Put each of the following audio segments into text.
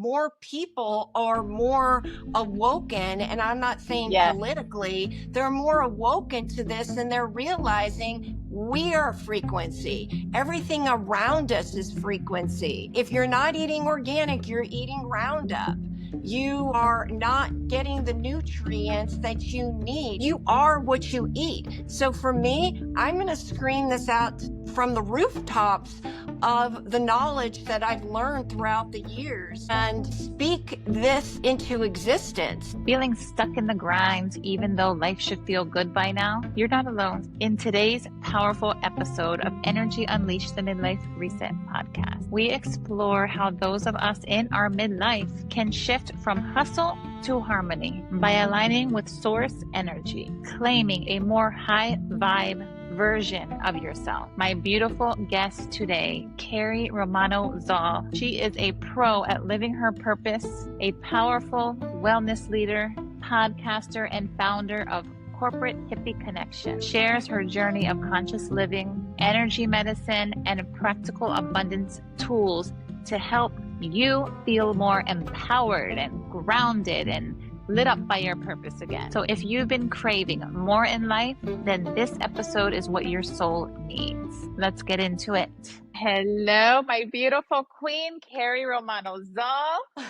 more people are more awoken, and I'm not saying Yes. politically, they're more awoken to this, and they're realizing we are frequency. Everything around us is frequency. If you're not eating organic, you're eating Roundup. You are not getting the nutrients that you need. You are what you eat. So for me, I'm going to scream this out from the rooftops of the knowledge that I've learned throughout the years and speak this into existence. Feeling stuck in the grind, even though life should feel good by now? You're not alone. In today's powerful episode of Energy Unleashed, the Midlife Reset podcast, we explore how those of us in our midlife can shift from hustle to harmony by aligning with source energy, claiming a more high vibe version of yourself. My beautiful guest today, Kerry Romano Zall. She is a pro at living her purpose, a powerful wellness leader, podcaster, and founder of Corporate Hippie Connection. Shares her journey of conscious living, energy medicine, and practical abundance tools to help you feel more empowered and grounded and lit up by your purpose again. So if you've been craving more in life, then this episode is what your soul needs. Let's get into it. Hello, my beautiful queen, Kerry Romano Zall.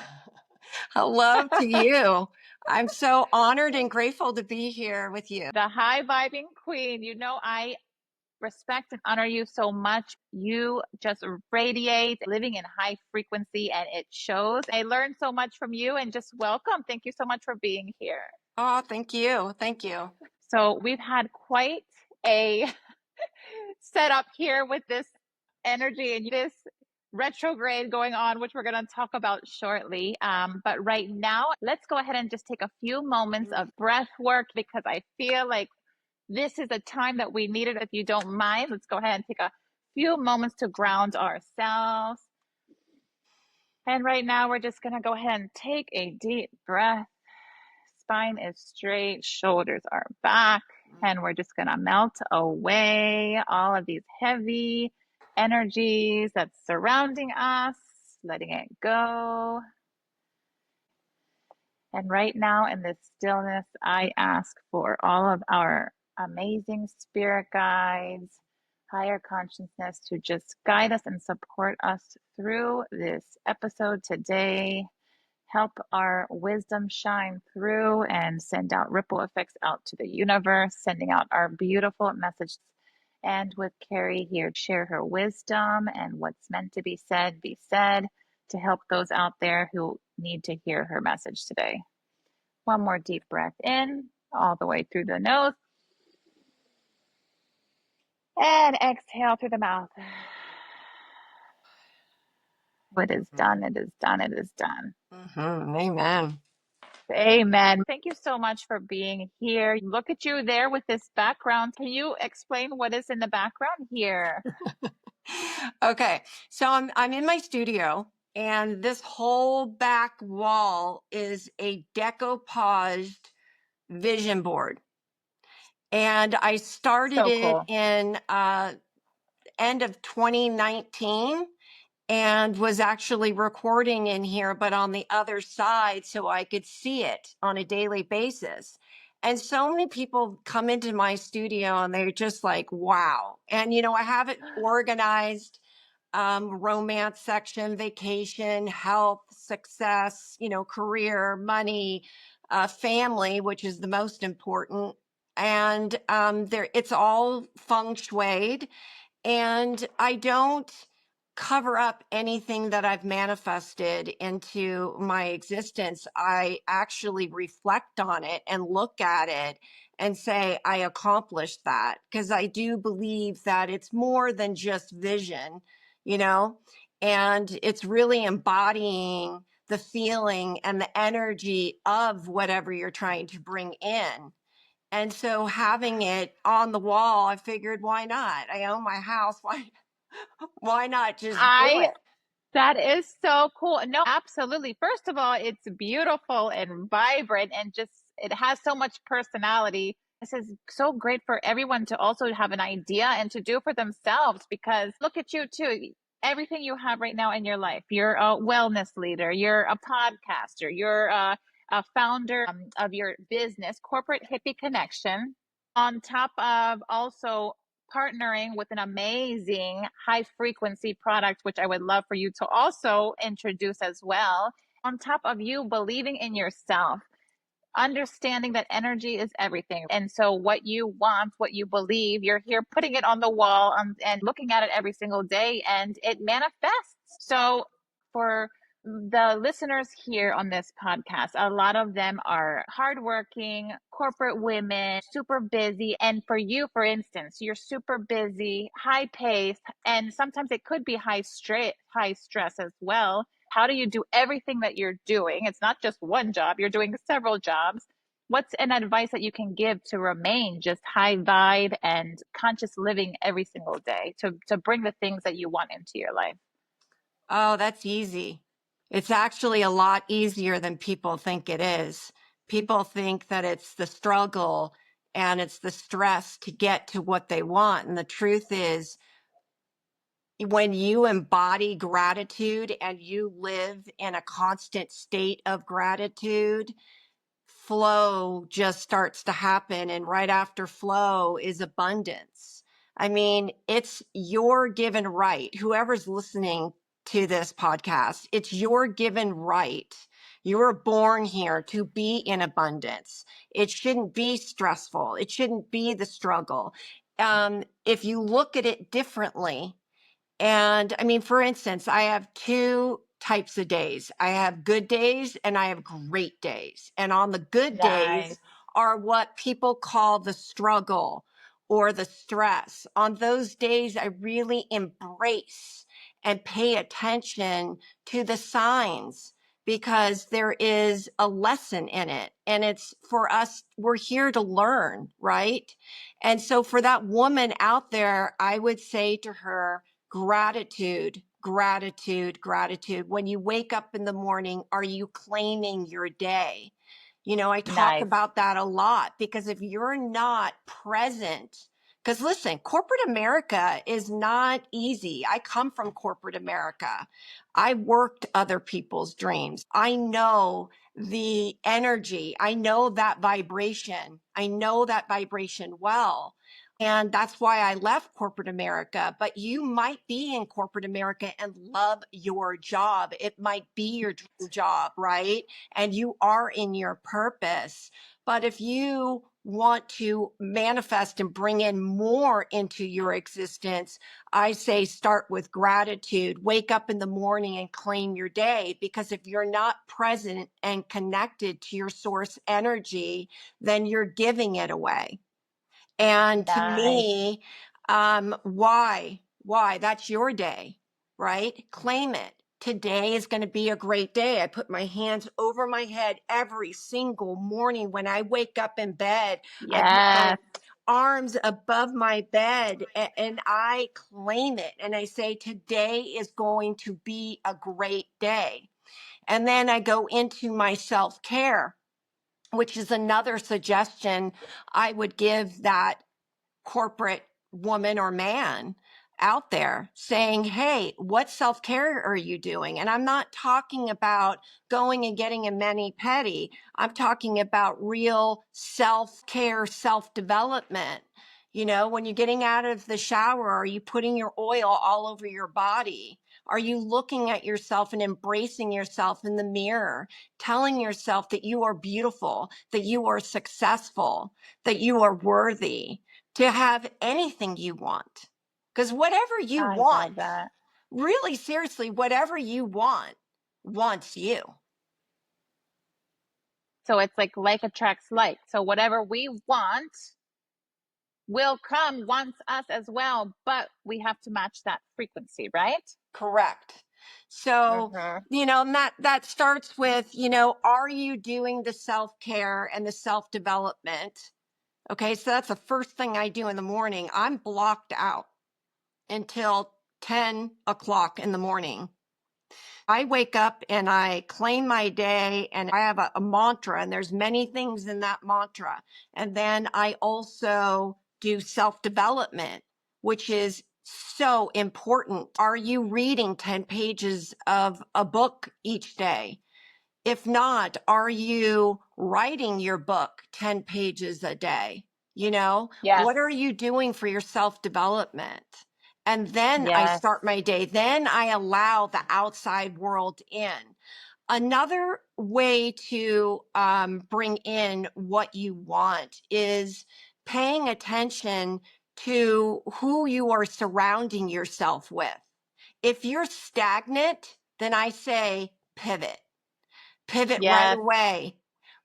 Hello to you. I'm so honored and grateful to be here with you. The high vibing queen. You know, I respect and honor you so much. You just radiate living in high frequency, and it shows. I learned so much from you, and just welcome. Thank you so much for being here. Oh, thank you. Thank you. So we've had quite a setup here with this energy and this retrograde going on, which we're going to talk about shortly. But right now, let's go ahead and just take a few moments of breath work, because I feel like this is a time that we need it. If you don't mind, let's go ahead and take a few moments to ground ourselves. And right now, we're just going to go ahead and take a deep breath. Spine is straight, shoulders are back, and we're just going to melt away all of these heavy energies that's surrounding us, letting it go. And right now, in this stillness, I ask for all of our amazing spirit guides, higher consciousness, to just guide us and support us through this episode today. Help our wisdom shine through and send out ripple effects out to the universe, sending out our beautiful message. And with Kerry here to share her wisdom and what's meant to be said to help those out there who need to hear her message today. One more deep breath in, all the way through the nose. And exhale through the mouth. It is done, it is done, it is done. Amen. Amen. Thank you so much for being here. Look at you there with this background. Can you explain what is in the background here? Okay, so I'm in my studio, and this whole back wall is a decoupaged vision board. And I started So cool. it in end of 2019 and was actually recording in here, but on the other side, so I could see it on a daily basis. And so many people come into my studio and they're just like, wow. And, you know, I have it organized, romance section, vacation, health, success, you know, career, money, family, which is the most important. And there, it's all feng shuied. And I don't cover up anything that I've manifested into my existence. I actually reflect on it and look at it and say, I accomplished that, because I do believe that it's more than just vision, you know, and it's really embodying the feeling and the energy of whatever you're trying to bring in. And so having it on the wall, I figured, why not? I own my house. Why not just do it? That is so cool. No, absolutely. First of all, it's beautiful and vibrant, and just it has so much personality. This is so great for everyone to also have an idea and to do for themselves, because look at you too. everything you have right now in your life. You're a wellness leader, you're a podcaster, you're a founder of your business, Corporate Hippie Connection, on top of also partnering with an amazing high frequency product, which I would love for you to also introduce as well. On top of you believing in yourself, understanding that energy is everything. And so, what you want, what you believe, you're here putting it on the wall and looking at it every single day, and it manifests. So, for the listeners here on this podcast, a lot of them are hardworking corporate women, super busy. And for you, for instance, you're super busy, high pace, and sometimes it could be high stress as well. How do you do everything that you're doing? It's not just one job, you're doing several jobs. What's an advice that you can give to remain just high vibe and conscious living every single day to bring the things that you want into your life? Oh, that's easy. It's actually a lot easier than people think it is. People think that it's the struggle and it's the stress to get to what they want. And the truth is, when you embody gratitude and you live in a constant state of gratitude, flow just starts to happen. And right after flow is abundance. I mean, it's your given right. Whoever's listening to this podcast, it's your given right. You were born here to be in abundance. It shouldn't be stressful. It shouldn't be the struggle. If you look at it differently, and I mean, for instance, I have two types of days. I have good days and I have great days. And on the good Nice. days are what people call the struggle or the stress. On those days, I really embrace and pay attention to the signs because there is a lesson in it. And it's for us, we're here to learn, right? And so for that woman out there, I would say to her, gratitude, gratitude, gratitude. When you wake up in the morning, are you claiming your day? You know, I talk Nice. about that a lot because if you're not present, because listen, corporate America is not easy. I come from corporate America. I worked other people's dreams. I know the energy. I know that vibration. I know that vibration well. And that's why I left corporate America. But you might be in corporate America and love your job. It might be your dream job, right? And you are in your purpose. But if you want to manifest and bring in more into your existence, I say start with gratitude. Wake up in the morning and claim your day. Because if you're not present and connected to your source energy, then you're giving it away. And to Nice. me, why? Why? That's your day, right? Claim it. Today is going to be a great day. I put my hands over my head every single morning when I wake up in bed. I put my Yes. arms above my bed and I claim it. And I say, today is going to be a great day. And then I go into my self care, which is another suggestion I would give that corporate woman or man out there saying, hey, what self care are you doing? And I'm not talking about going and getting a mani pedi. I'm talking about real self care, self development. You know, when you're getting out of the shower, are you putting your oil all over your body? Are you looking at yourself and embracing yourself in the mirror, telling yourself that you are beautiful, that you are successful, that you are worthy to have anything you want? Because whatever you I want, love that. really seriously, whatever you want, wants you. So it's like attracts like. So whatever we want will come, wants us as well, but we have to match that frequency, right? Correct. So, Mm-hmm. you know, and that starts with, you know, are you doing the self-care and the self-development? Okay, so that's the first thing I do in the morning. I'm blocked out until 10 o'clock in the morning. I wake up and I claim my day and I have a mantra, and there's many things in that mantra. And then I also do self-development, which is so important. Are you reading 10 pages of a book each day? If not, are you writing your book 10 pages a day? You know, Yes. what are you doing for your self development? And then I Yes. start my day. Then I allow the outside world in. Another way to bring in what you want is paying attention to who you are surrounding yourself with. If you're stagnant, then I say pivot. Pivot right Yes. away.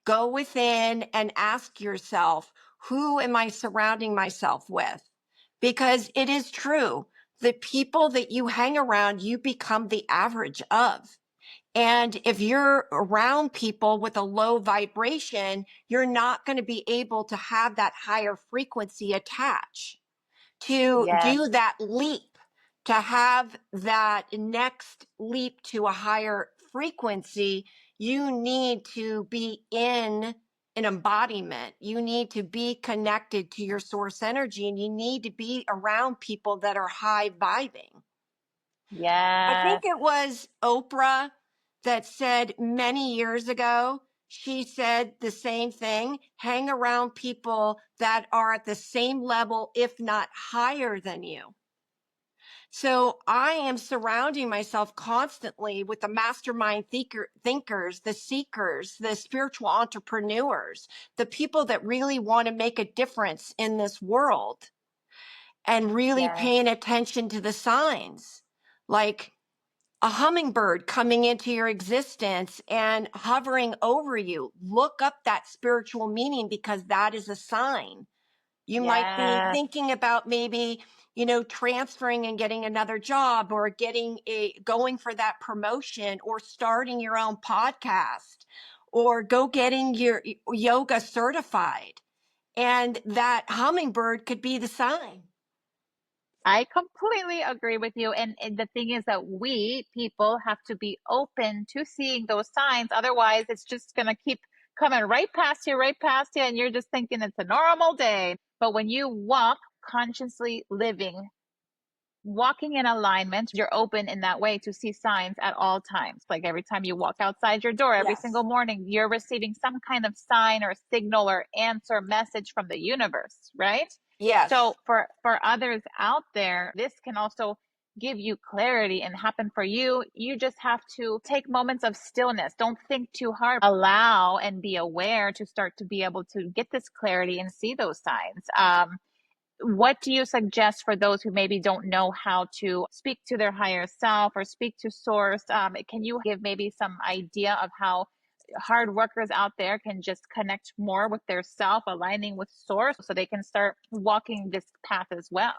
Go within and ask yourself, who am I surrounding myself with? Because it is true. The people that you hang around, you become the average of. And if you're around people with a low vibration, you're not going to be able to have that higher frequency attach to Yes. do that leap, to have that next leap to a higher frequency. You need to be in an embodiment. You need to be connected to your source energy, and you need to be around people that are high vibing. I think Yes. it was Oprah that said many years ago, she said the same thing: hang around people that are at the same level, if not higher than you. So I am surrounding myself constantly with the mastermind thinkers, the seekers, the spiritual entrepreneurs, the people that really want to make a difference in this world and really Yes. paying attention to the signs. Like a hummingbird coming into your existence and hovering over you. Look up that spiritual meaning, because that is a sign. You might be Yes. thinking about maybe, transferring and getting another job, or going for that promotion, or starting your own podcast, or go getting your yoga certified. And that hummingbird could be the sign. I completely agree with you. And the thing is that we people have to be open to seeing those signs. Otherwise, it's just going to keep coming right past you. And you're just thinking it's a normal day. But when you walk consciously living, walking in alignment, you're open in that way to see signs at all times. Like every time you walk outside your door, every single Yes. morning, you're receiving some kind of sign or signal or answer message from the universe, right? Yes. So for others out there, this can also give you clarity and happen for you. You just have to take moments of stillness. Don't think too hard. Allow and be aware to start to be able to get this clarity and see those signs. What do you suggest for those who maybe don't know how to speak to their higher self or speak to source? Can you give maybe some idea of how hard workers out there can just connect more with their self, aligning with source so they can start walking this path as well?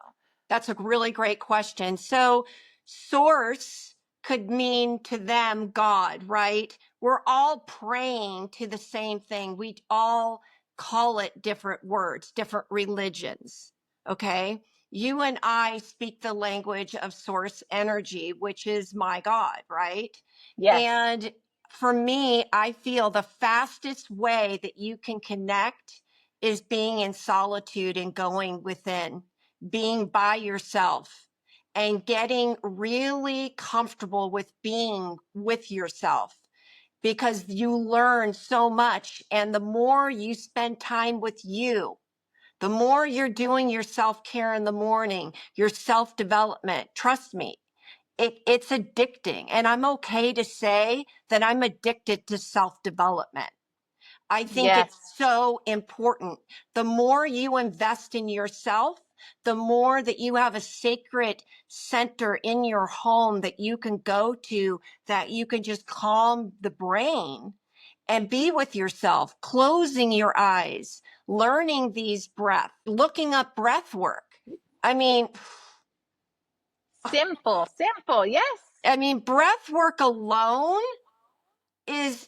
That's a really great question. So, source could mean to them God, right? We're all praying to the same thing. We all call it different words, different religions. Okay. You and I speak the language of source energy, which is my God, right? Yes. And for me, I feel the fastest way that you can connect is being in solitude and going within, being by yourself, and getting really comfortable with being with yourself, because you learn so much. And the more you spend time with you, the more you're doing your self-care in the morning, your self-development, trust me, it's addicting. And I'm okay to say that I'm addicted to self-development. I think Yes. it's so important. The more you invest in yourself, the more that you have a sacred center in your home that you can go to, that you can just calm the brain and be with yourself, closing your eyes, learning these breath, looking up breath work. I mean, Simple, simple. Yes. breath work alone is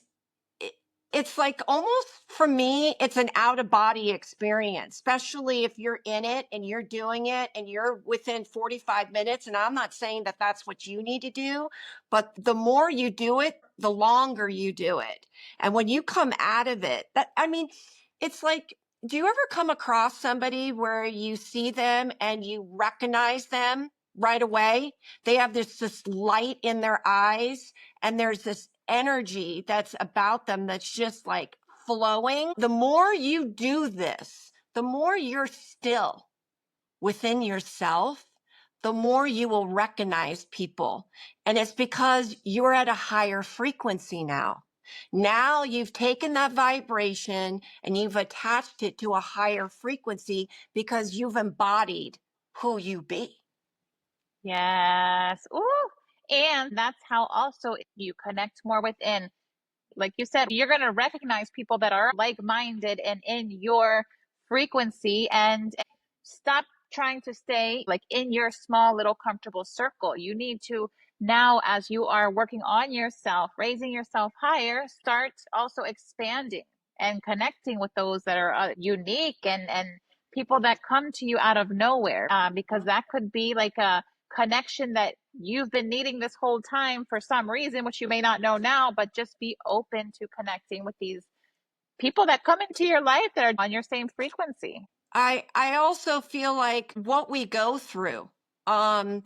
it's like, almost for me, it's an out of body experience, especially if you're in it and you're doing it and you're within 45 minutes. And I'm not saying that that's what you need to do, but the more you do it, the longer you do it. And when you come out of it, it's like, do you ever come across somebody where you see them and you recognize them? right away. They have this light in their eyes, and there's this energy that's about them that's just like flowing. The more you do this, the more you're still within yourself, the more you will recognize people. And it's because you're at a higher frequency now. Now you've taken that vibration and you've attached it to a higher frequency because you've embodied who you be. Yes. Ooh. And that's how also you connect more within. Like you said, you're going to recognize people that are like-minded and in your frequency, and stop trying to stay like in your small little comfortable circle. You need to now, as you are working on yourself, raising yourself higher, start also expanding and connecting with those that are unique, and people that come to you out of nowhere, because that could be like a connection that you've been needing this whole time for some reason, which you may not know now, but just be open to connecting with these people that come into your life that are on your same frequency. I also feel like what we go through, um,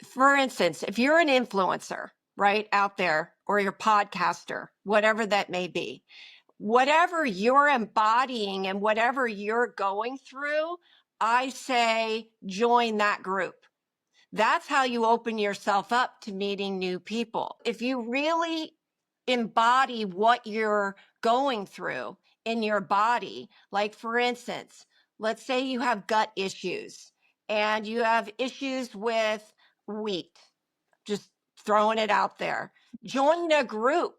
for instance, if you're an influencer, right, out there, or you're a podcaster, whatever that may be, whatever you're embodying and whatever you're going through, I say join that group. That's how you open yourself up to meeting new people. If you really embody what you're going through in your body, like for instance, let's say you have gut issues and you have issues with wheat, just throwing it out there. Join a group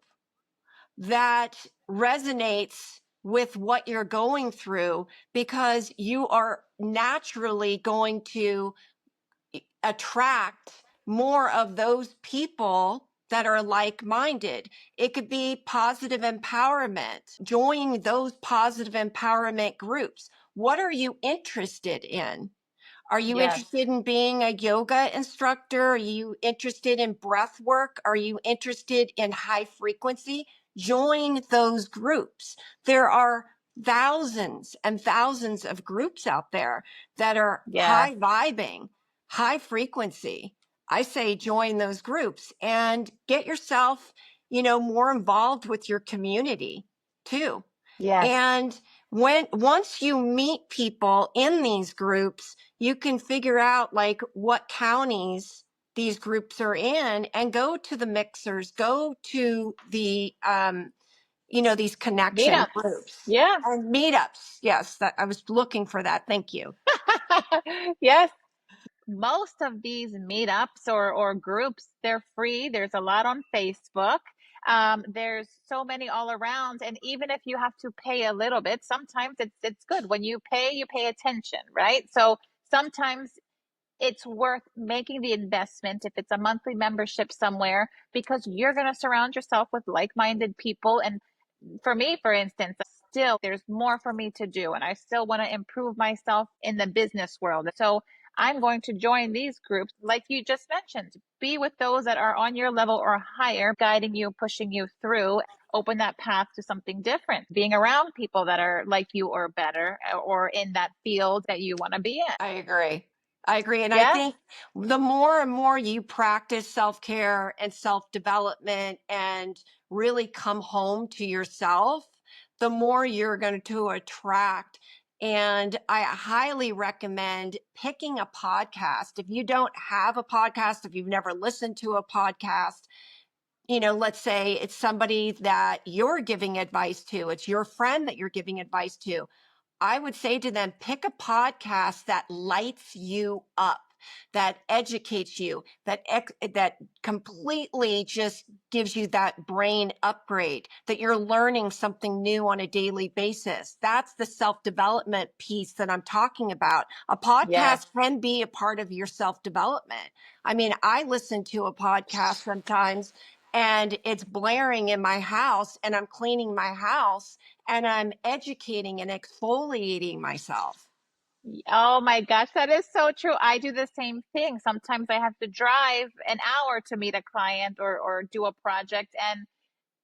that resonates with what you're going through, because you are naturally going to attract more of those people that are like minded. It could be positive empowerment. Join those positive empowerment groups. What are you interested in? Are you Yes. interested in being a yoga instructor? Are you interested in breath work? Are you interested in high frequency? Join those groups. There are thousands and thousands of groups out there that are Yes. high vibing, high frequency. I say join those groups and get yourself, more involved with your community too. Yes. And once you meet people in these groups, you can figure out like what counties these groups are in and go to the mixers, go to the these connection Meetups. groups Yeah. and meetups. Yes, that I was looking for that. Thank you. Yes. Most of these meetups or groups, they're free. There's a lot on Facebook. There's so many all around, and even if you have to pay a little bit, sometimes it's good when you pay attention, right? So sometimes it's worth making the investment if it's a monthly membership somewhere, because you're going to surround yourself with like-minded people. And for me, for instance, still there's more for me to do, and I still want to improve myself in the business world. So I'm going to join these groups, like you just mentioned, be with those that are on your level or higher, guiding you, pushing you through, open that path to something different, being around people that are like you or better, or in that field that you want to be in. I agree. I agree. And I Yes. think the more and more you practice self care and self development and really come home to yourself, the more you're going to attract. And I highly recommend picking a podcast. If you don't have a podcast, if you've never listened to a podcast, let's say it's somebody that you're giving advice to, it's your friend that you're giving advice to, I would say to them, pick a podcast that lights you up, that educates you, that completely just gives you that brain upgrade, that you're learning something new on a daily basis. That's the self-development piece that I'm talking about. A Yes. podcast can be a part of your self-development. I mean, I listen to a podcast sometimes and it's blaring in my house and I'm cleaning my house and I'm educating and exfoliating myself. Oh my gosh, that is so true. I do the same thing. Sometimes I have to drive an hour to meet a client or do a project, and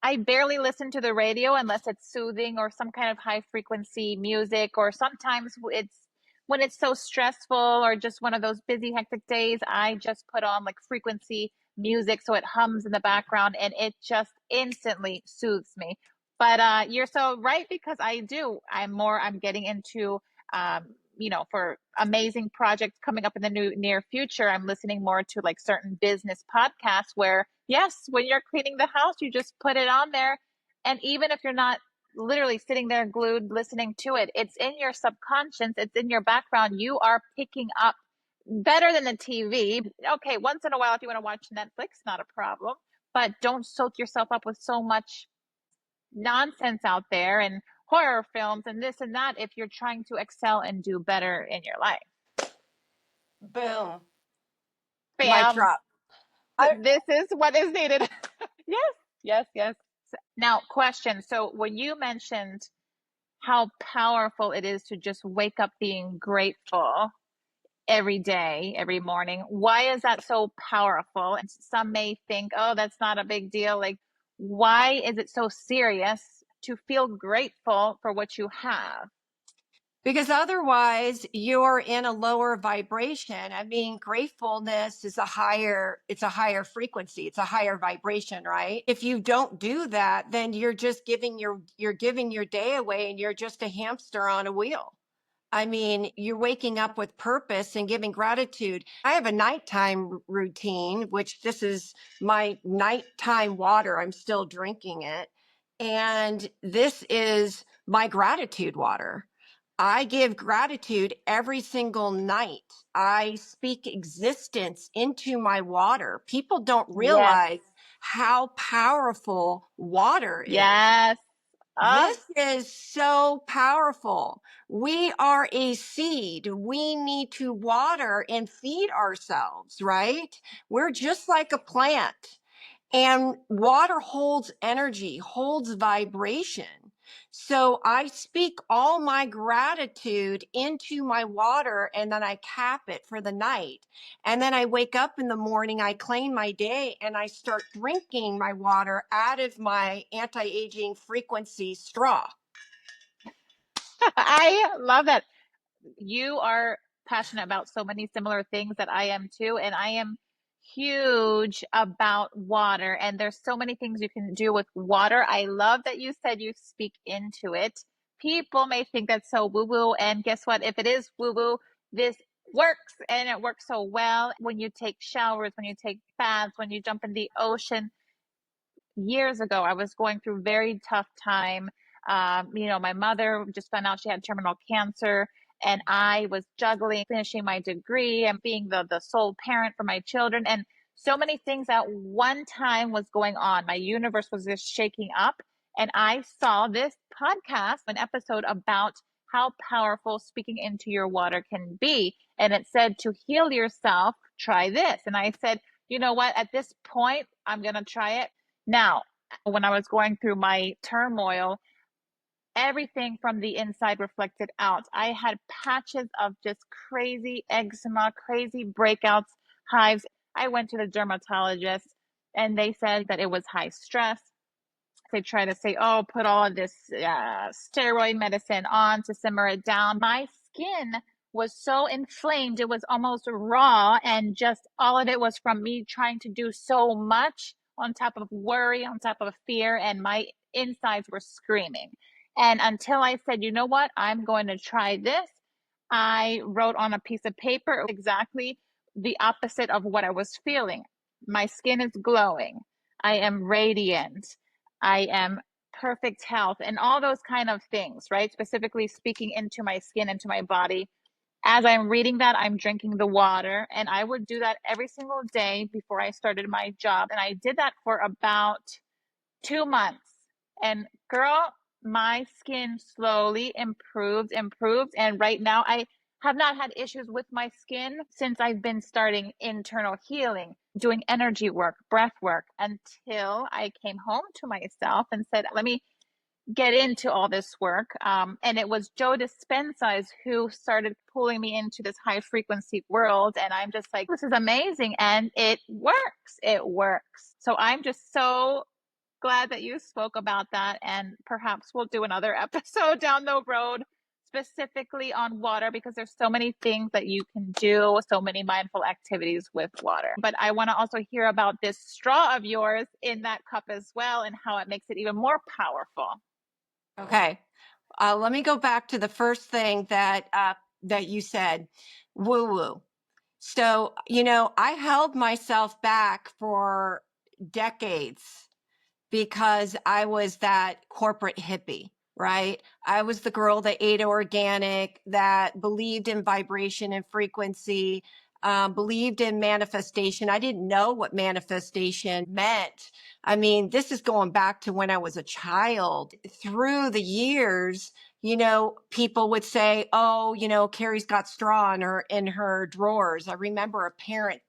I barely listen to the radio unless it's soothing or some kind of high frequency music, or sometimes it's when it's so stressful or just one of those busy, hectic days, I just put on like frequency music so it hums in the background and it just instantly soothes me. But you're so right because I'm getting into for amazing projects coming up in the near future, I'm listening more to like certain business podcasts where, yes, when you're cleaning the house, you just put it on there. And even if you're not literally sitting there glued listening to it, it's in your subconscious, it's in your background. You are picking up better than the TV. Okay, once in a while, if you want to watch Netflix, not a problem, but don't soak yourself up with so much nonsense out there and horror films and this and that if you're trying to excel and do better in your life. Boom. Mic Bam. drop. I, This is what is needed. Yes, yes, yes. Now, question. So when you mentioned how powerful it is to just wake up being grateful every day, every morning, why is that so powerful? And some may think, oh, that's not a big deal. Like, why is it so serious to feel grateful for what you have? because otherwise you're in a lower vibration. I mean, gratefulness is it's a higher frequency. It's a higher vibration, right? If you don't do that, then you're just you're giving your day away and you're just a hamster on a wheel. I mean, you're waking up with purpose and giving gratitude. I have a nighttime routine, which this is my nighttime water. I'm still drinking it. And this is my gratitude water. I give gratitude every single night. I speak existence into my water. People don't Yes, realize how powerful water is. yes. This Ah, is so powerful. We are a seed. We need to water and feed ourselves, right? We're just like a plant. And water holds energy, holds vibration. So I speak all my gratitude into my water and then I cap it for the night. And then I wake up in the morning, I claim my day and I start drinking my water out of my anti-aging frequency straw. I love that. You are passionate about so many similar things that I am too. And I am huge about water. And there's so many things you can do with water. I love that you said you speak into it. People may think that's so woo woo. And guess what? If it is woo woo, this works and it works so well when you take showers, when you take baths, when you jump in the ocean. Years ago, I was going through a very tough time. My mother just found out she had terminal cancer, and I was juggling finishing my degree and being the sole parent for my children, and so many things at one time was going on. My universe was just shaking up, and I saw this podcast, an episode about how powerful speaking into your water can be, and it said to heal yourself, try this, and I said, you know what? At this point, I'm gonna try it now. When I was going through my turmoil, everything from the inside reflected out. I had patches of just crazy eczema, crazy breakouts, hives. I went to the dermatologist and they said that it was high stress. They try to say, oh, put all of this steroid medicine on to simmer it down. My skin was so inflamed, it was almost raw. And just all of it was from me trying to do so much on top of worry, on top of fear. And my insides were screaming. And until I said, you know what, I'm going to try this, I wrote on a piece of paper exactly the opposite of what I was feeling. My skin is glowing. I am radiant. I am perfect health and all those kind of things, right? Specifically speaking into my skin, into my body. As I'm reading that, I'm drinking the water, and I would do that every single day before I started my job. And I did that for about 2 months. And girl, my skin slowly improved. And right now, I have not had issues with my skin since I've been starting internal healing, doing energy work, breath work, until I came home to myself and said, let me get into all this work. And it was Joe Dispenza who started pulling me into this high frequency world. And I'm just like, this is amazing. And it works. It works. So I'm just so glad that you spoke about that. And perhaps we'll do another episode down the road specifically on water because there's so many things that you can do, so many mindful activities with water. But I want to also hear about this straw of yours in that cup as well and how it makes it even more powerful. Okay. Let me go back to the first thing that you said, woo woo. So, I held myself back for decades because I was that corporate hippie, right? I was the girl that ate organic, that believed in vibration and frequency, believed in manifestation. I didn't know what manifestation meant. I mean, this is going back to when I was a child. Through the years, people would say, "Oh, Carrie's got straw in her drawers." I remember a parent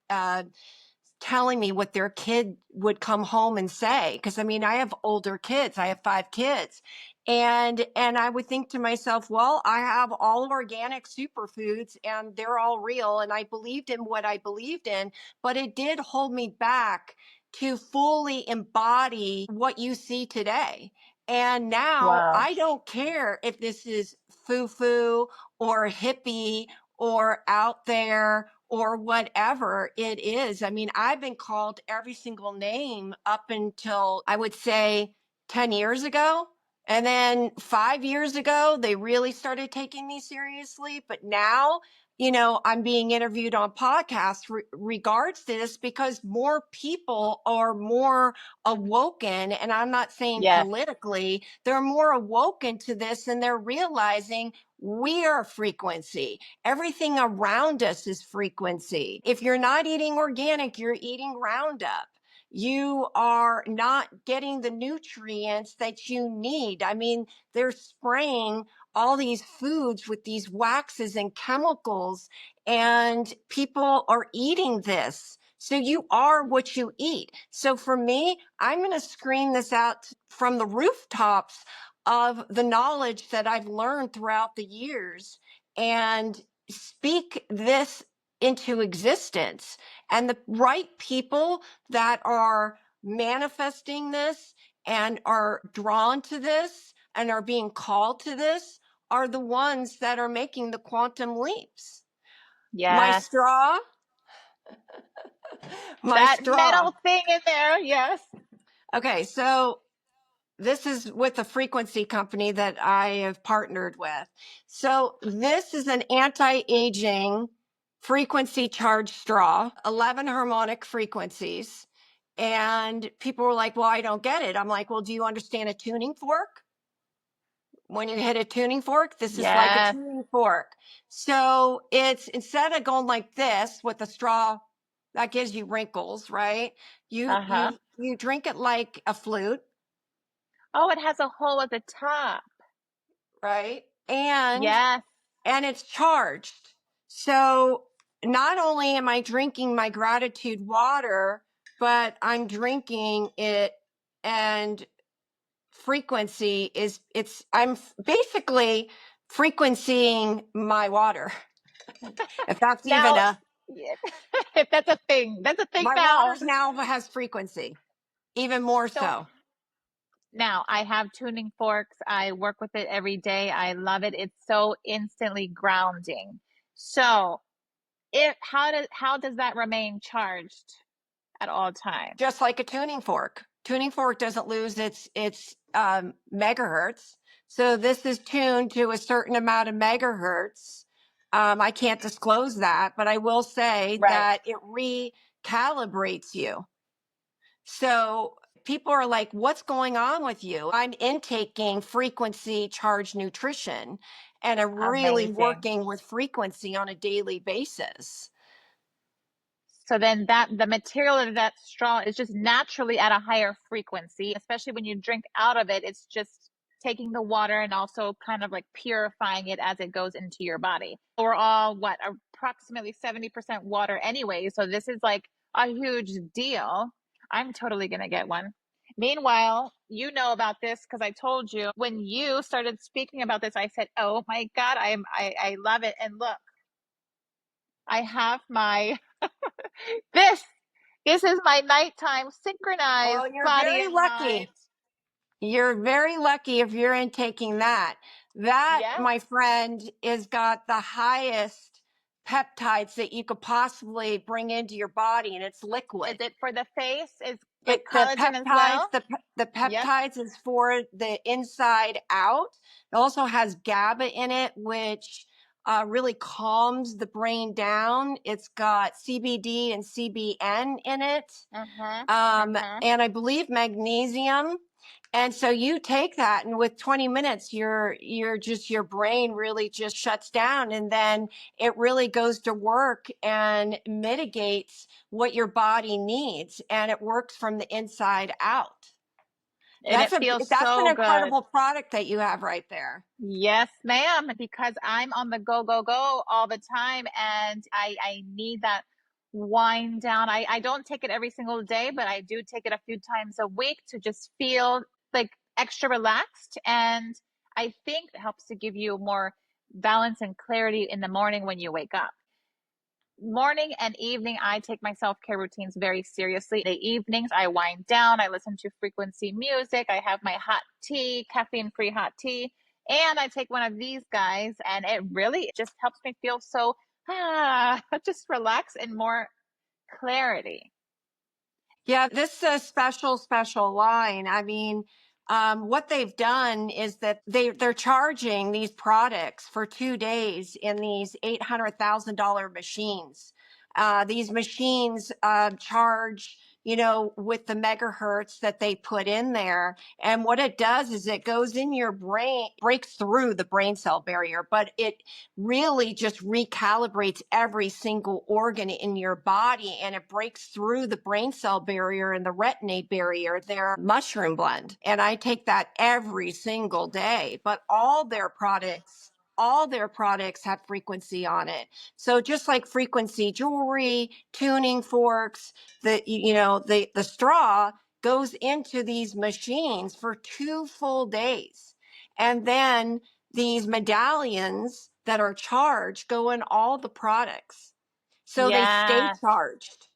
telling me what their kid would come home and say, because I mean, I have older kids. I have 5 kids. And I would think to myself, well, I have all organic superfoods and they're all real, and I believed in what I believed in, but it did hold me back to fully embody what you see today. And now Wow. I don't care if this is foo-foo or hippie or out there or whatever it is. I mean, I've been called every single name up until, I would say, 10 years ago. And then 5 years ago, they really started taking me seriously. But now, I'm being interviewed on podcasts regards to this because more people are more awoken. And I'm not saying Yes. politically, they're more awoken to this, and they're realizing we are frequency. Everything around us is frequency. If you're not eating organic, you're eating Roundup. You are not getting the nutrients that you need. I mean, they're spraying all these foods with these waxes and chemicals, and people are eating this. So you are what you eat. So for me, I'm going to scream this out from the rooftops of the knowledge that I've learned throughout the years and speak this into existence. And the right people that are manifesting this and are drawn to this and are being called to this are the ones that are making the quantum leaps. My Yes. straw, my That straw. metal thing in there. Yes. Okay, so this is with a frequency company that I have partnered with. So this is an anti-aging frequency charged straw, 11 harmonic frequencies. And people were like, well, I don't get it. I'm like, well, do you understand a tuning fork? When you hit a tuning fork, this is like a Yes. tuning fork. So it's, instead of going like this with a straw that gives you wrinkles, right? You Uh-huh. you you drink it like a flute, Oh, it has a hole at the top. right? And it's charged. So not only am I drinking my gratitude water, but I'm drinking it, and frequency is, I'm basically frequencying my water. If that's even Now, a, if that's a thing my now. waters now has frequency, even more So so. now I have tuning forks. I work with it every day. I love it. It's so instantly grounding. So, how does that remain charged at all times? Just like a tuning fork. Tuning fork doesn't lose its megahertz. So this is tuned to a certain amount of megahertz. I can't disclose that, but I will say Right. that it recalibrates you. So people are like, what's going on with you? I'm intaking frequency charged nutrition, and I'm really Amazing. working with frequency on a daily basis. So then that the material of that straw is just naturally at a higher frequency, especially when you drink out of it, it's just taking the water and also kind of like purifying it as it goes into your body. We're all what approximately 70% water anyway, so this is like a huge deal. I'm totally gonna get one. Meanwhile, you know about this because I told you when you started speaking about this, I said, "Oh my God, I love it." And look, I have my this this is my nighttime synchronized Well, you're body very and mind. lucky. You're very lucky if you're intaking that. That, Yes. my friend, is got the highest peptides that you could possibly bring into your body, and it's Is liquid. it for the face? Is like It the collagen as peptides, well? the Yep. peptides is for the inside out. It also has GABA in it, which really calms the brain down. It's got CBD and CBN in it, Uh-huh. Uh-huh. and I believe magnesium. And so you take that, and with 20 minutes, you're just your brain really just shuts down, and then it really goes to work and mitigates what your body needs, and it works from the inside out. And it feels That's an so good. incredible product that you have right there. Yes, ma'am, because I'm on the go, go, go all the time and I need that wind down. I don't take it every single day, but I do take it a few times a week to just feel like extra relaxed. And I think it helps to give you more balance and clarity in the morning when you wake up. Morning and evening, I take my self care routines very seriously. The evenings, I wind down, I listen to frequency music, I have my hot tea, caffeine free hot tea, and I take one of these guys, and it really just helps me feel so, just relax and more clarity. Yeah, this is a special, special line. I mean, what they've done is that they're charging these products for 2 days in these $800,000 machines. These machines charge, with the megahertz that they put in there. And what it does is it goes in your brain, breaks through the brain cell barrier, but it really just recalibrates every single organ in your body, and it breaks through the brain cell barrier and the retinate barrier. Their mushroom blend, and I take that every single day. But all their products have frequency on it. So just like frequency jewelry, tuning forks, the straw goes into these machines for 2 full days. And then these medallions that are charged go in all the products. So they stay Yeah, charged.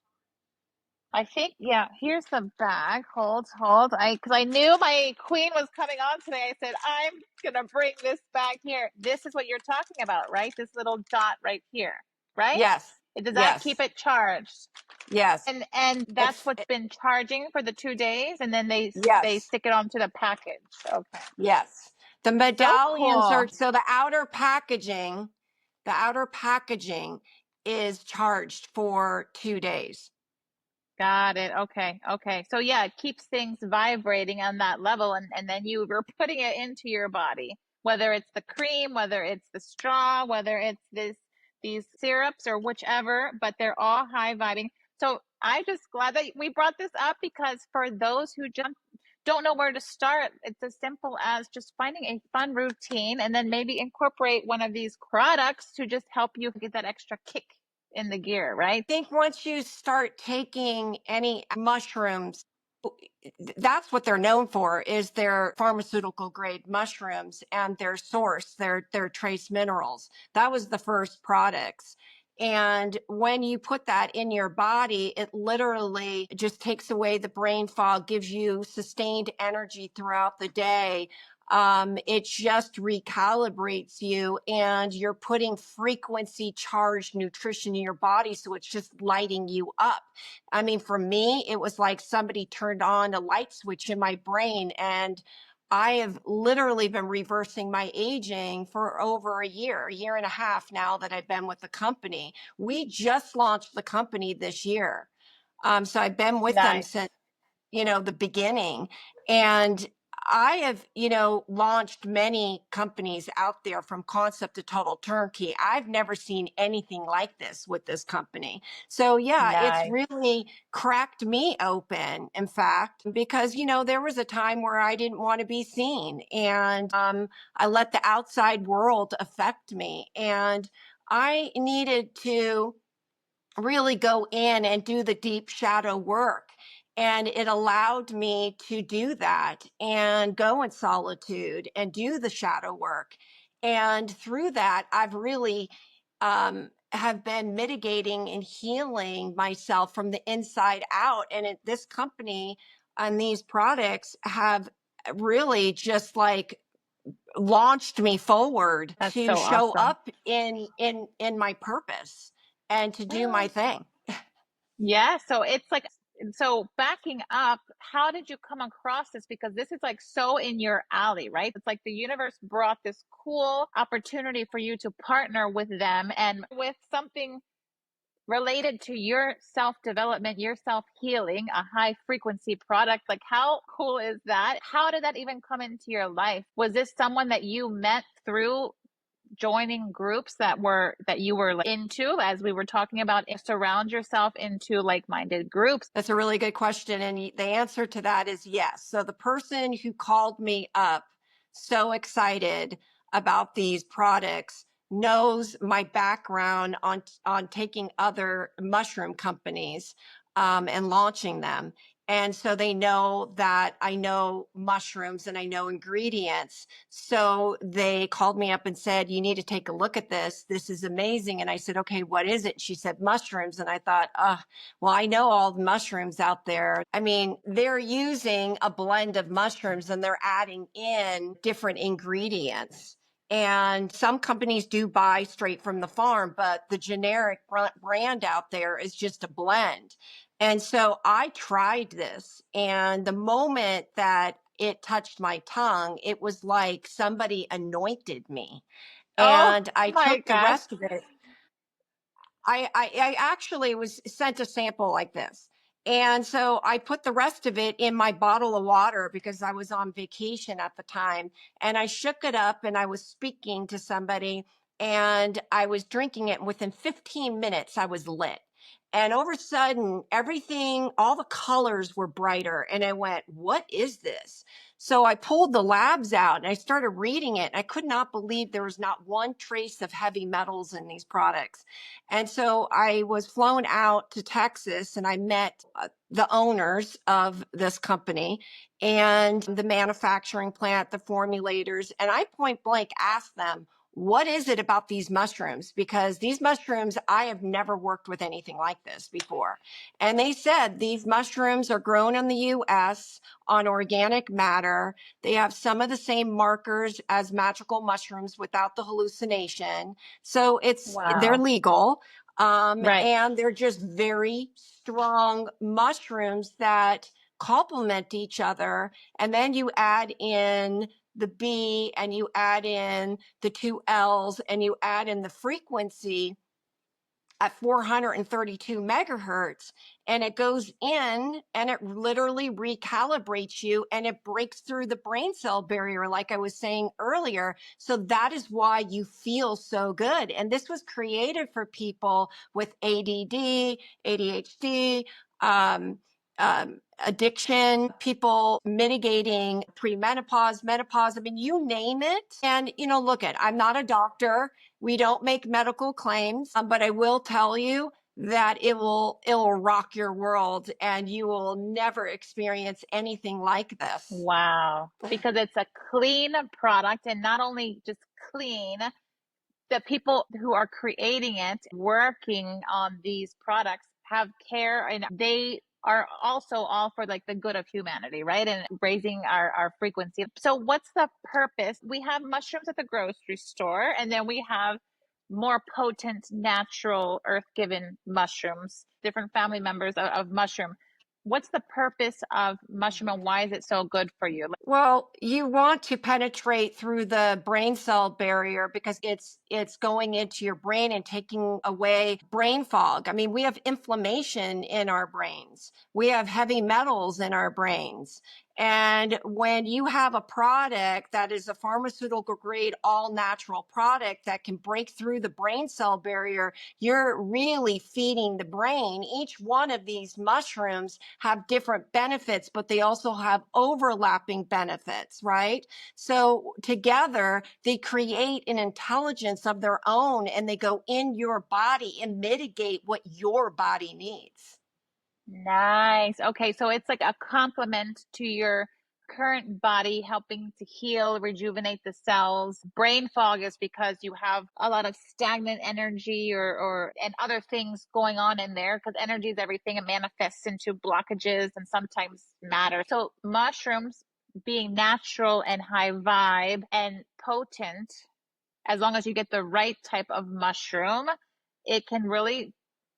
I think, yeah, here's the bag. Hold. Because I knew my queen was coming on today. I said, I'm gonna bring this bag here. This is what you're talking about, right? This little dot right here, right? Yes. Does that keep Yes. it charged? Yes. And that's It's what's been charging for the 2 days, and then they yes. stick it onto the package. Okay. Yes. The So medallions cool. are so the outer packaging is charged for 2 days. Got it. Okay. Okay. So yeah, it keeps things vibrating on that level and then you were putting it into your body, whether it's the cream, whether it's the straw, whether it's these syrups or whichever, but they're all high vibing. So I'm just glad that we brought this up because for those who just don't know where to start, it's as simple as just finding a fun routine and then maybe incorporate one of these products to just help you get that extra kick in the gear, right? Think once you start taking any mushrooms, that's what they're known for, is their pharmaceutical grade mushrooms and their source, their trace minerals. That was the first products. And when you put that in your body, it literally just takes away the brain fog, gives you sustained energy throughout the day. It just recalibrates you, and you're putting frequency charged nutrition in your body. So it's just lighting you up. I mean, for me, it was like somebody turned on a light switch in my brain, and I have literally been reversing my aging for over a year and a half now that I've been with the company. We just launched the company this year. So I've been with them Nice. since the beginning. And I have, launched many companies out there from concept to total turnkey. I've never seen anything like this with this company. So, yeah, it's Nice. really cracked me open, in fact, because, there was a time where I didn't want to be seen. And I let the outside world affect me. And I needed to really go in and do the deep shadow work. And it allowed me to do that and go in solitude and do the shadow work. And through that, I've really have been mitigating and healing myself from the inside out. And this company and these products have really just like launched me forward That's to so show awesome. up in my purpose and to do my thing. Yeah, so it's like, so backing up, how did you come across this? Because this is like so in your alley, right? It's like the universe brought this cool opportunity for you to partner with them and with something related to your self development, your self healing, a high frequency product. Like, how cool is that? How did that even come into your life? Was this someone that you met through joining groups that you were like into, as we were talking about, surround yourself into like-minded groups? That's a really good question. And the answer to that is yes. So the person who called me up so excited about these products knows my background on taking other mushroom companies and launching them. And so they know that I know mushrooms and I know ingredients. So they called me up and said, "You need to take a look at this. This is amazing." And I said, "Okay, what is it?" She said, "Mushrooms." And I thought, well, I know all the mushrooms out there. I mean, they're using a blend of mushrooms and they're adding in different ingredients. And some companies do buy straight from the farm, but the generic brand out there is just a blend. And so I tried this. And the moment that it touched my tongue, it was like somebody anointed me. Oh And I my took the gosh. rest of it. I actually was sent a sample like this. And so I put the rest of it in my bottle of water because I was on vacation at the time. And I shook it up and I was speaking to somebody and I was drinking it. And within 15 minutes, I was lit. And all of a sudden, everything, all the colors were brighter. And I went, "What is this?" So I pulled the labs out and I started reading it. I could not believe there was not one trace of heavy metals in these products. And so I was flown out to Texas and I met the owners of this company and the manufacturing plant, the formulators. And I point blank asked them, "What is it about these mushrooms? Because these mushrooms, I have never worked with anything like this before." And they said these mushrooms are grown in the US on organic matter. They have some of the same markers as magical mushrooms without the hallucination. So they're Wow. legal. Right. And they're just very strong mushrooms that complement each other. And then you add in the B and you add in the two L's and you add in the frequency at 432 megahertz, and it goes in and it literally recalibrates you and it breaks through the brain cell barrier, like I was saying earlier. So that is why you feel so good. And this was created for people with ADD, ADHD, addiction, people mitigating premenopause, menopause. I mean, you name it. And, look at, I'm not a doctor. We don't make medical claims, but I will tell you that it will rock your world and you will never experience anything like this. Wow. Because it's a clean product, and not only just clean, the people who are creating it, working on these products, have care, and they are also all for like the good of humanity, right? And raising our frequency. So what's the purpose? We have mushrooms at the grocery store, and then we have more potent, natural, earth-given mushrooms, different family members of mushroom. What's the purpose of mushroom, and why is it so good for you? Well, you want to penetrate through the brain cell barrier because it's going into your brain and taking away brain fog. I mean, we have inflammation in our brains. We have heavy metals in our brains. And when you have a product that is a pharmaceutical grade, all natural product that can break through the brain cell barrier, you're really feeding the brain. Each one of these mushrooms have different benefits, but they also have overlapping benefits, right? So together they create an intelligence of their own and they go in your body and mitigate what your body needs. Nice. Okay, so it's like a complement to your current body, helping to heal, rejuvenate the cells. Brain fog is because you have a lot of stagnant energy or and other things going on in there, because energy is everything. It manifests into blockages and sometimes matter. So mushrooms being natural and high vibe and potent, as long as you get the right type of mushroom, it can really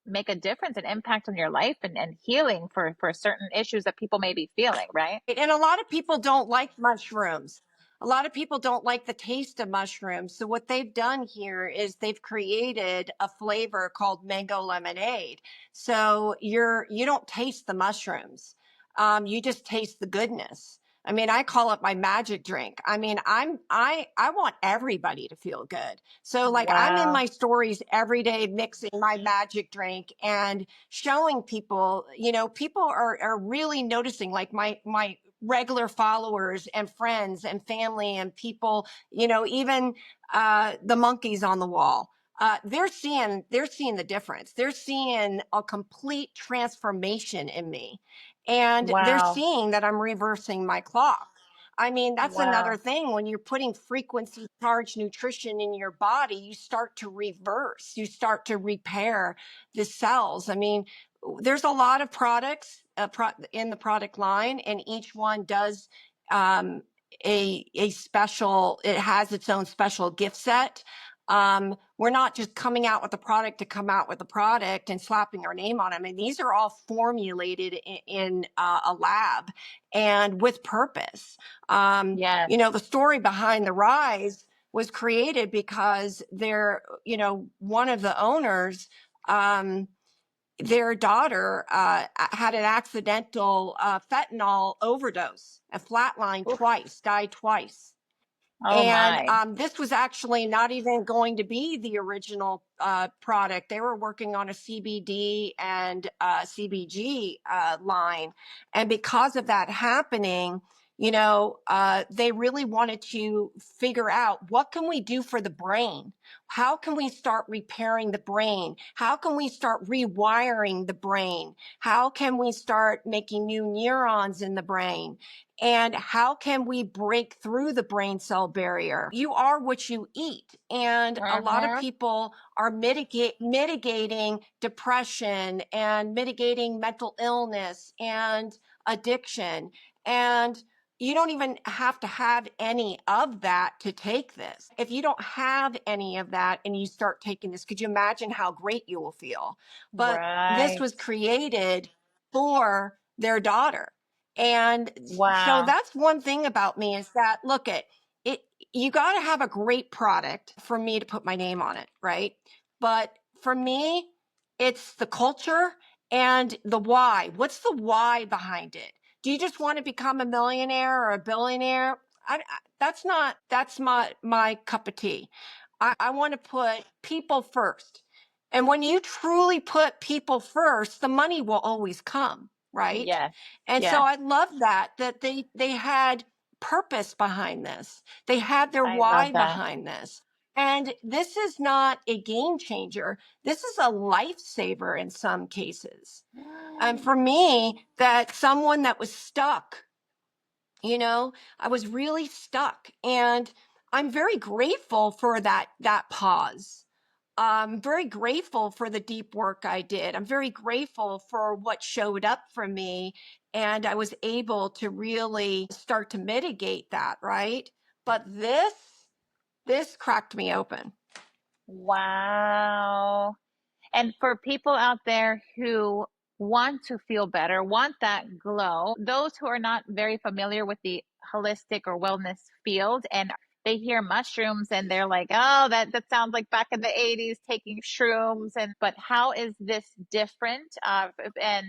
make a difference and impact on your life and healing for certain issues that people may be feeling, right? And a lot of people don't like mushrooms. A lot of people don't like the taste of mushrooms. So what they've done here is they've created a flavor called mango lemonade. So you don't taste the mushrooms. You just taste the goodness. I mean, I call it my magic drink. I mean, I want everybody to feel good. So like I'm in Wow. my stories every day mixing my magic drink and showing people, people are really noticing, like my regular followers and friends and family and people, even the monkeys on the wall. They're seeing the difference. They're seeing a complete transformation in me, and they're Wow. seeing that I'm reversing my clock. I mean, that's another Wow. thing. When you're putting frequency charged nutrition in your body, you start to reverse, you start to repair the cells. I mean, there's a lot of products in the product line, and each one does um, a special. It has its own special gift set. We're not just coming out with a product to come out with a product and slapping our name on it. I mean, these are all formulated in a lab and with purpose. Yes. The story behind the Rise was created because one of the owners, their daughter had an accidental fentanyl overdose, a flatline Oof. twice, died twice. Oh And my. this was actually not even going to be the original product. They were working on a CBD and CBG line. And because of that happening, they really wanted to figure out, what can we do for the brain? How can we start repairing the brain? How can we start rewiring the brain? How can we start making new neurons in the brain? And how can we break through the brain cell barrier? You are what you eat. And a lot of Uh-huh. people are mitigating depression and mitigating mental illness and addiction. And you don't even have to have any of that to take this. If you don't have any of that and you start taking this, could you imagine how great you will feel? But this Right. was created for their daughter. And so Wow. that's one thing about me, is that, look at it, you got to have a great product for me to put my name on it, right? But for me, it's the culture and the why. What's the why behind it? Do you just want to become a millionaire or a billionaire? That's my cup of tea. I want to put people first. And when you truly put people first, the money will always come, right? Yes. And so Yes. I love that they had purpose behind this. They had their I love why that. behind this. And this is not a game changer. This is a lifesaver in some cases. And for me, that someone that was stuck, I was really stuck, and I'm very grateful for that pause. I'm very grateful for the deep work I did. I'm very grateful for what showed up for me, and I was able to really start to mitigate that, right? But this cracked me open. Wow. And for people out there who want to feel better, want that glow, those who are not very familiar with the holistic or wellness field, and they hear mushrooms and they're like, oh, that sounds like back in the 80s taking shrooms. But how is this different? And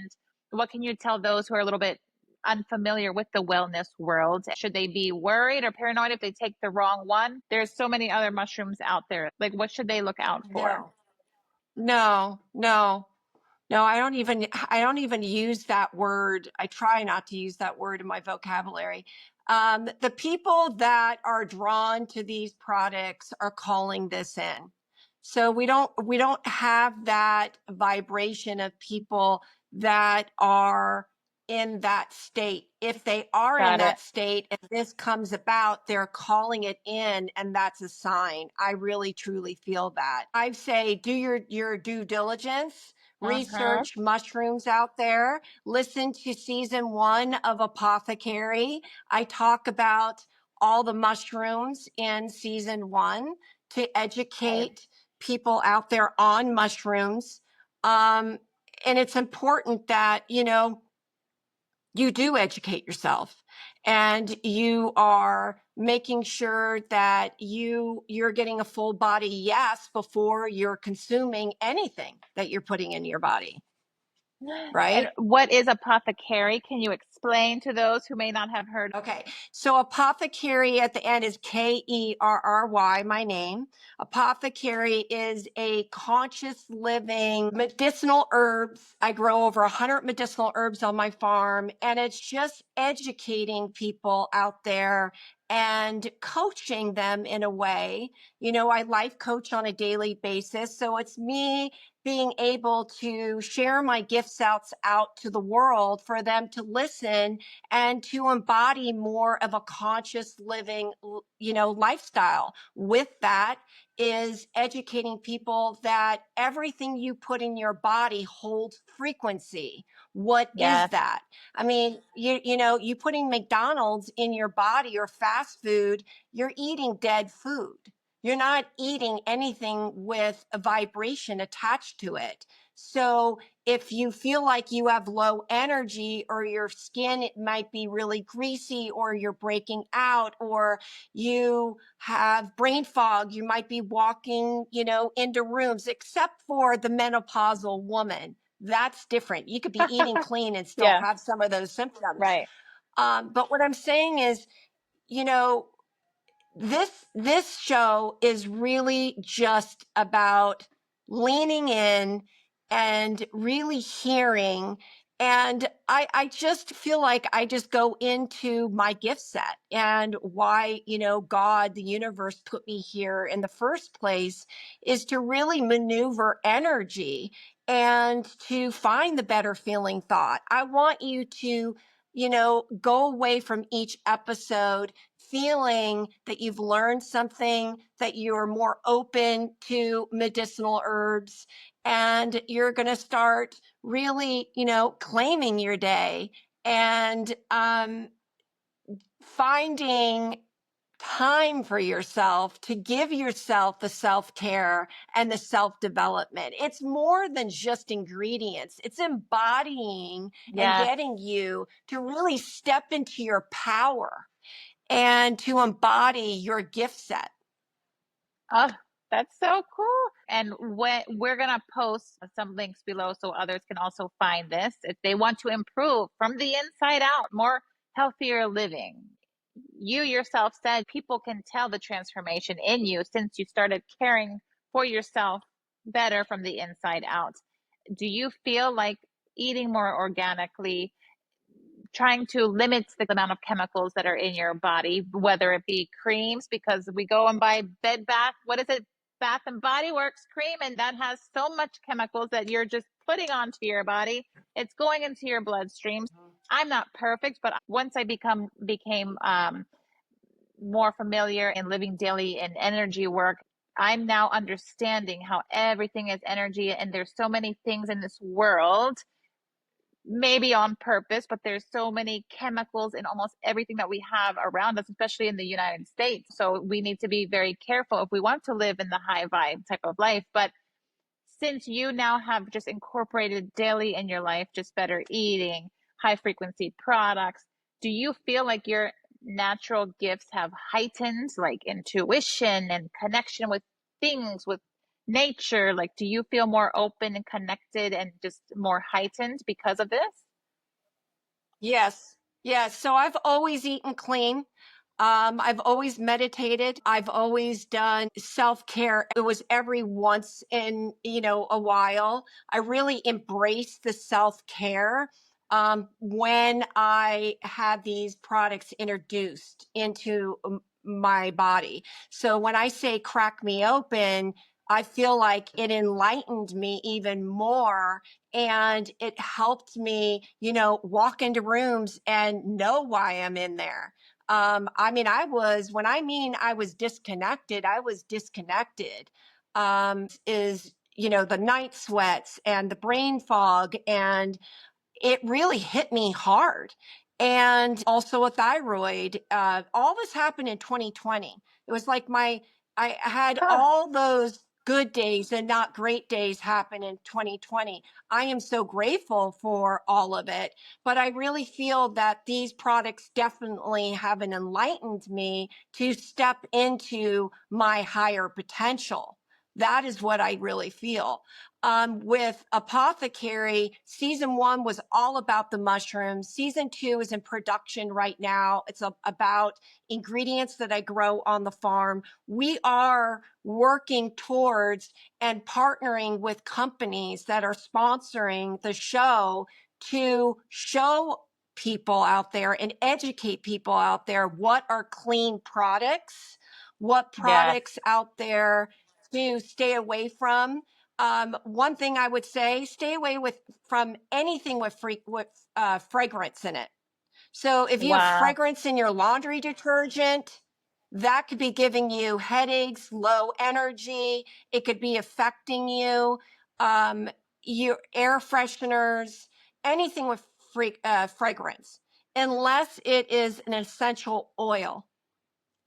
what can you tell those who are a little bit unfamiliar with the wellness world? Should they be worried or paranoid if they take the wrong one? There's so many other mushrooms out there. Like, what should they look out for? No, no, no. No, I don't even use that word. I try not to use that word in my vocabulary. The people that are drawn to these products are calling this in. So we don't have that vibration of people that are in that state. If they are in Got it. that state, if this comes about, they're calling it in, and that's a sign. I really truly feel that. I say do your due diligence, research mushrooms out there. Listen to season 1 of Apothecary. I talk about all the mushrooms in season 1 to educate people out there on mushrooms. And it's important that, you do educate yourself and you are making sure that you're getting a full body yes before you're consuming anything that you're putting in your body, right? And what is Apothecary? Can you explain to those who may not have heard? Okay, so Apothecary at the end is Kerry, my name. Apothecary is a conscious living medicinal herbs. I grow over 100 medicinal herbs on my farm, and it's just educating people out there and coaching them in a way. I life coach on a daily basis, so it's me being able to share my gifts out to the world for them to listen and to embody more of a conscious living, lifestyle. With that is educating people that everything you put in your body holds frequency. What is that? I mean, you putting McDonald's in your body or fast food, you're eating dead food. You're not eating anything with a vibration attached to it. So if you feel like you have low energy or your skin, it might be really greasy or you're breaking out or you have brain fog, you might be walking, into rooms, except for the menopausal woman. That's different. You could be eating clean and still have some of those symptoms. Right. But what I'm saying is, you know, this show is really just about leaning in and really hearing. And I just feel like I just go into my gift set and why, God, the universe put me here in the first place is to really maneuver energy and to find the better feeling thought. I want you to, go away from each episode feeling that you've learned something, that you're more open to medicinal herbs, and you're going to start really, claiming your day and finding time for yourself to give yourself the self-care and the self-development. It's more than just ingredients. It's embodying and getting you to really step into your power and to embody your gift set. Oh, that's so cool. And we're going to post some links below so others can also find this if they want to improve from the inside out, more healthier living. You yourself said people can tell the transformation in you since you started caring for yourself better from the inside out. Do you feel like eating more organically, trying to limit the amount of chemicals that are in your body, whether it be creams, because we go and buy what is it? Bath and Body Works cream, and that has so much chemicals that you're just putting onto your body. It's going into your bloodstream. I'm not perfect, but once I became more familiar in living daily in energy work, I'm now understanding how everything is energy, and there's so many things in this world, maybe on purpose, but there's so many chemicals in almost everything that we have around us, especially in the United States. So we need to be very careful if we want to live in the high vibe type of life. But since you now have just incorporated daily in your life, just better eating, high frequency products, do you feel like your natural gifts have heightened, like intuition and connection with things, with nature? Like, do you feel more open and connected and just more heightened because of this? Yes. Yes. So I've always eaten clean. I've always meditated. I've always done self-care. It was every once in, a while. I really embraced the self-care when I had these products introduced into my body. So when I say crack me open, I feel like it enlightened me even more and it helped me, walk into rooms and know why I'm in there. When I mean I was disconnected, I was disconnected. Is, the night sweats and the brain fog, and it really hit me hard. And also a thyroid. All this happened in 2020. It was like I had Huh. all those good days and not great days happen in 2020. I am so grateful for all of it, but I really feel that these products definitely have enlightened me to step into my higher potential. That is what I really feel. With Apothecary, season 1 was all about the mushrooms. Season 2 is in production right now. It's about ingredients that I grow on the farm. We are working towards and partnering with companies that are sponsoring the show to show people out there and educate people out there what are clean products, what Yes. products out there to stay away from. One thing I would say, stay away from anything with fragrance in it. So if you have Wow. fragrance in your laundry detergent, that could be giving you headaches, low energy. It could be affecting you. Your air fresheners, anything with fragrance, unless it is an essential oil,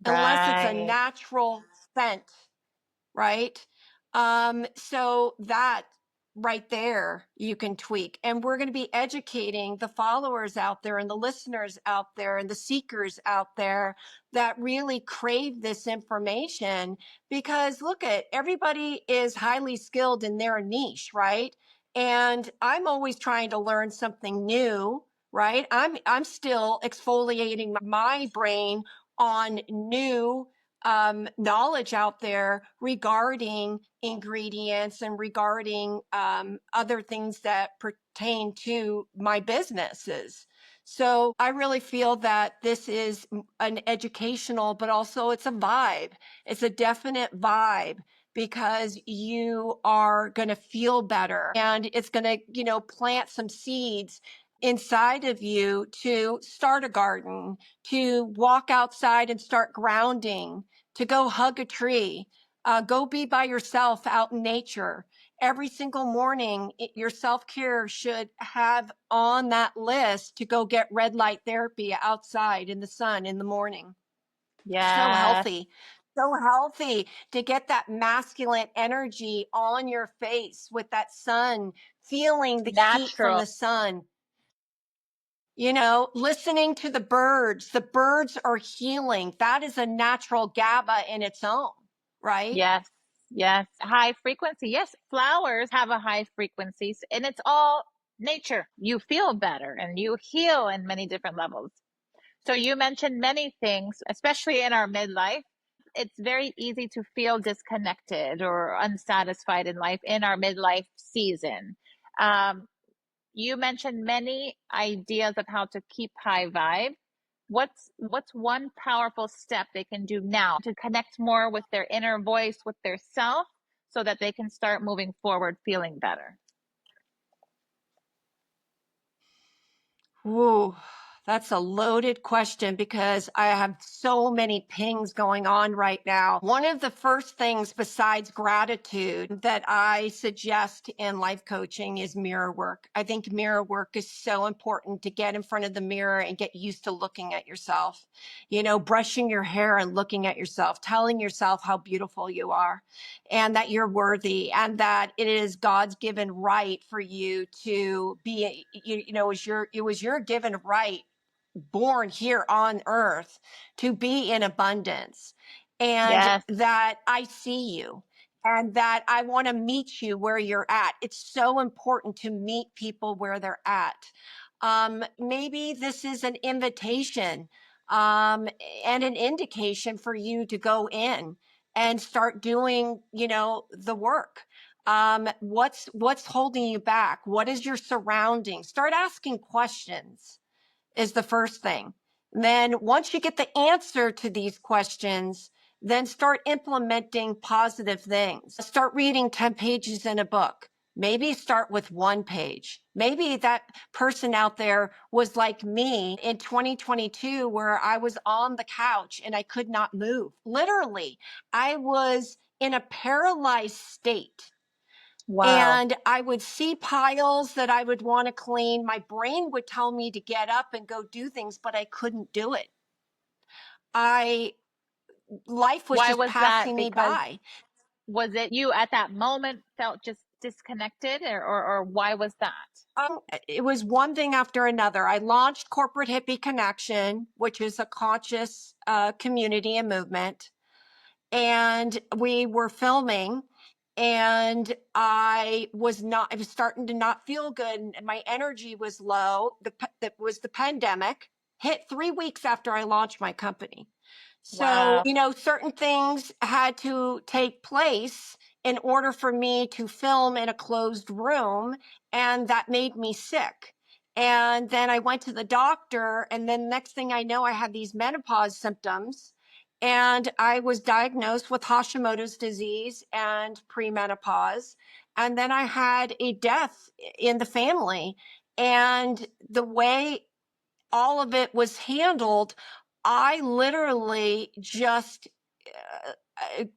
unless it's a Right. natural scent, right? So that right there you can tweak. And we're going to be educating the followers out there and the listeners out there and the seekers out there that really crave this information, because look, at everybody is highly skilled in their niche, right? And I'm always trying to learn something new, right? I'm still exfoliating my brain on new knowledge out there regarding ingredients and regarding other things that pertain to my businesses. So I really feel that this is an educational, but also it's a vibe. It's a definite vibe, because you are going to feel better, and it's going to, plant some seeds inside of you to start a garden, to walk outside and start grounding, to go hug a tree, go be by yourself out in nature. Every single morning, your self care should have on that list to go get red light therapy outside in the sun in the morning. So Yes. healthy. So healthy to get that masculine energy on your face with that sun, feeling the heat from Natural. the sun, listening to the birds. The birds are healing. That is a natural GABA in its own, right? Yes. Yes. High frequency. Yes. Flowers have a high frequency, and it's all nature. You feel better and you heal in many different levels. So you mentioned many things, especially in our midlife. It's very easy to feel disconnected or unsatisfied in life in our midlife season. Um, you mentioned many ideas of how to keep high vibe. What's one powerful step they can do now to connect more with their inner voice, with their self, so that they can start moving forward feeling better? Ooh, that's a loaded question, because I have so many pings going on right now. One of the first things besides gratitude that I suggest in life coaching is mirror work. I think mirror work is so important, to get in front of the mirror and get used to looking at yourself, brushing your hair and looking at yourself, telling yourself how beautiful you are and that you're worthy, and that it is God's given right for you to be, it was your given right, born here on earth, to be in abundance, and Yes. that I see you, and that I want to meet you where you're at. It's so important to meet people where they're at. Maybe this is an invitation, and an indication for you to go in and start doing, the work. What's holding you back? What is your surrounding? Start asking questions is the first thing. Then once you get the answer to these questions, then start implementing positive things. Start reading 10 pages in a book. Maybe start with 1 page. Maybe that person out there was like me in 2022, where I was on the couch and I could not move. Literally, I was in a paralyzed state. Wow. And I would see piles that I would want to clean. My brain would tell me to get up and go do things, but I couldn't do it. I Life was Why just was that? passing me Because by. was it you at that moment felt just disconnected, or why was that? It was one thing after another. I launched Corporate Hippie Connection, which is a conscious community and movement. And we were filming, and I was starting to not feel good, and my energy was low. That was the pandemic hit 3 weeks after I launched my company. So, Wow. certain things had to take place in order for me to film in a closed room, and that made me sick. And then I went to the doctor, and then next thing I know, I had these menopause symptoms, and I was diagnosed with Hashimoto's disease and premenopause. And then I had a death in the family. And the way all of it was handled, I literally just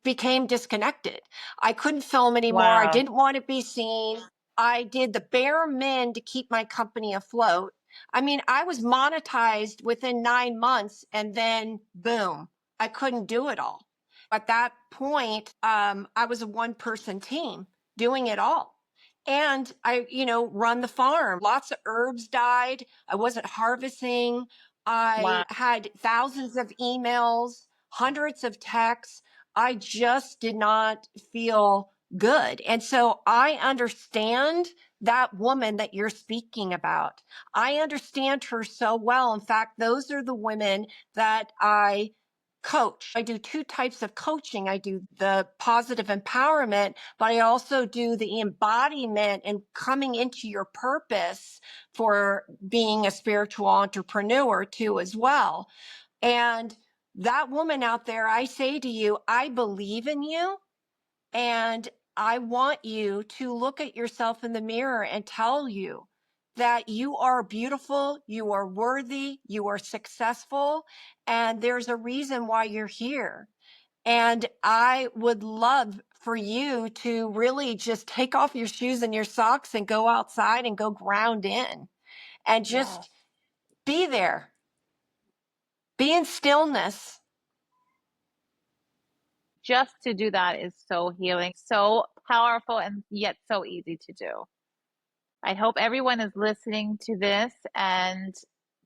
became disconnected. I couldn't film anymore. I Wow. didn't want to be seen. I did the bare min to keep my company afloat. I mean, I was monetized within 9 months, and then boom, I couldn't do it all. At that point, I was a one-person team doing it all. And I, run the farm. Lots of herbs died. I wasn't harvesting. Wow. I had thousands of emails, hundreds of texts. I just did not feel good. And so I understand that woman that you're speaking about. I understand her so well. In fact, those are the women that I coach. I do two types of coaching. I do the positive empowerment, but I also do the embodiment and coming into your purpose for being a spiritual entrepreneur too, as well. And that woman out there, I say to you, I believe in you, and I want you to look at yourself in the mirror and tell you that you are beautiful, you are worthy, you are successful, and there's a reason why you're here. And I would love for you to really just take off your shoes and your socks and go outside and go ground in and Yes. just be there, be in stillness. Just to do that is so healing, so powerful, and yet so easy to do. I hope everyone is listening to this and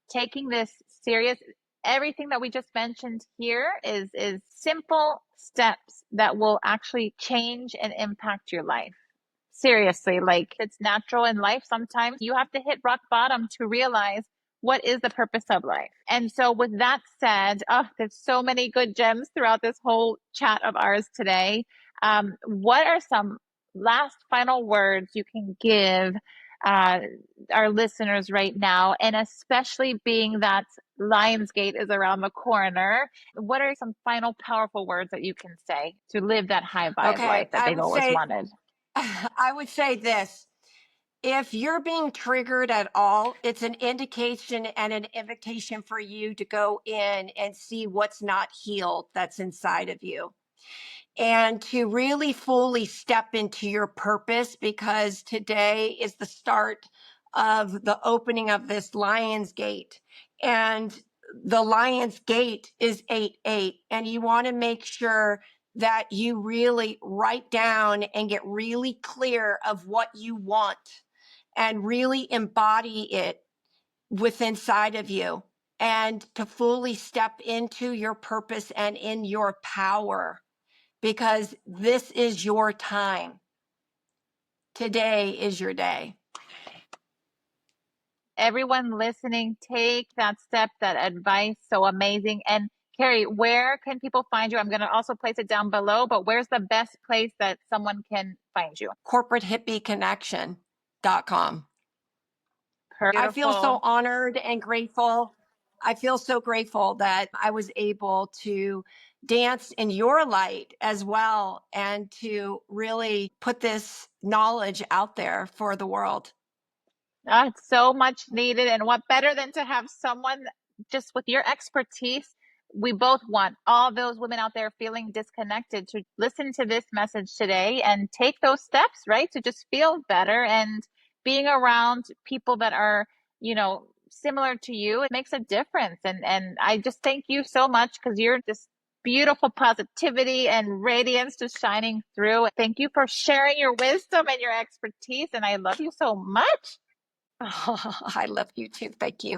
taking this serious. Everything that we just mentioned here is simple steps that will actually change and impact your life. Seriously, like it's natural in life. Sometimes you have to hit rock bottom to realize what is the purpose of life. And so, with that said, oh, there's so many good gems throughout this whole chat of ours today. What are some last final words you can give uh, our listeners right now? And especially being that Lionsgate is around the corner, what are some final powerful words that you can say to live that high vibe Okay, life that they've always wanted? I would say this. If you're being triggered at all, it's an indication and an invitation for you to go in and see what's not healed that's inside of you, and to really fully step into your purpose, because today is the start of the opening of this Lion's Gate. And the Lion's Gate is 8-8. And you want to make sure that you really write down and get really clear of what you want and really embody it within inside of you, and to fully step into your purpose and in your power, because this is your time. Today is your day. Everyone listening, take that step, that advice. So amazing. And Kerry, where can people find you? I'm going to also place it down below, but where's the best place that someone can find you? CorporateHippieConnection.com. I feel so Beautiful. honored and grateful. I feel so grateful that I was able to dance in your light as well, and to really put this knowledge out there for the world. It's so much needed. And what better than to have someone just with your expertise we both want all those women out there feeling disconnected to listen to this message today and take those steps, right? To just feel better, and being around people that are, similar to you, it makes a difference. And I just thank you so much, because you're just beautiful positivity and radiance just shining through. Thank you for sharing your wisdom and your expertise. And I love you so much. Oh, I love you too. Thank you.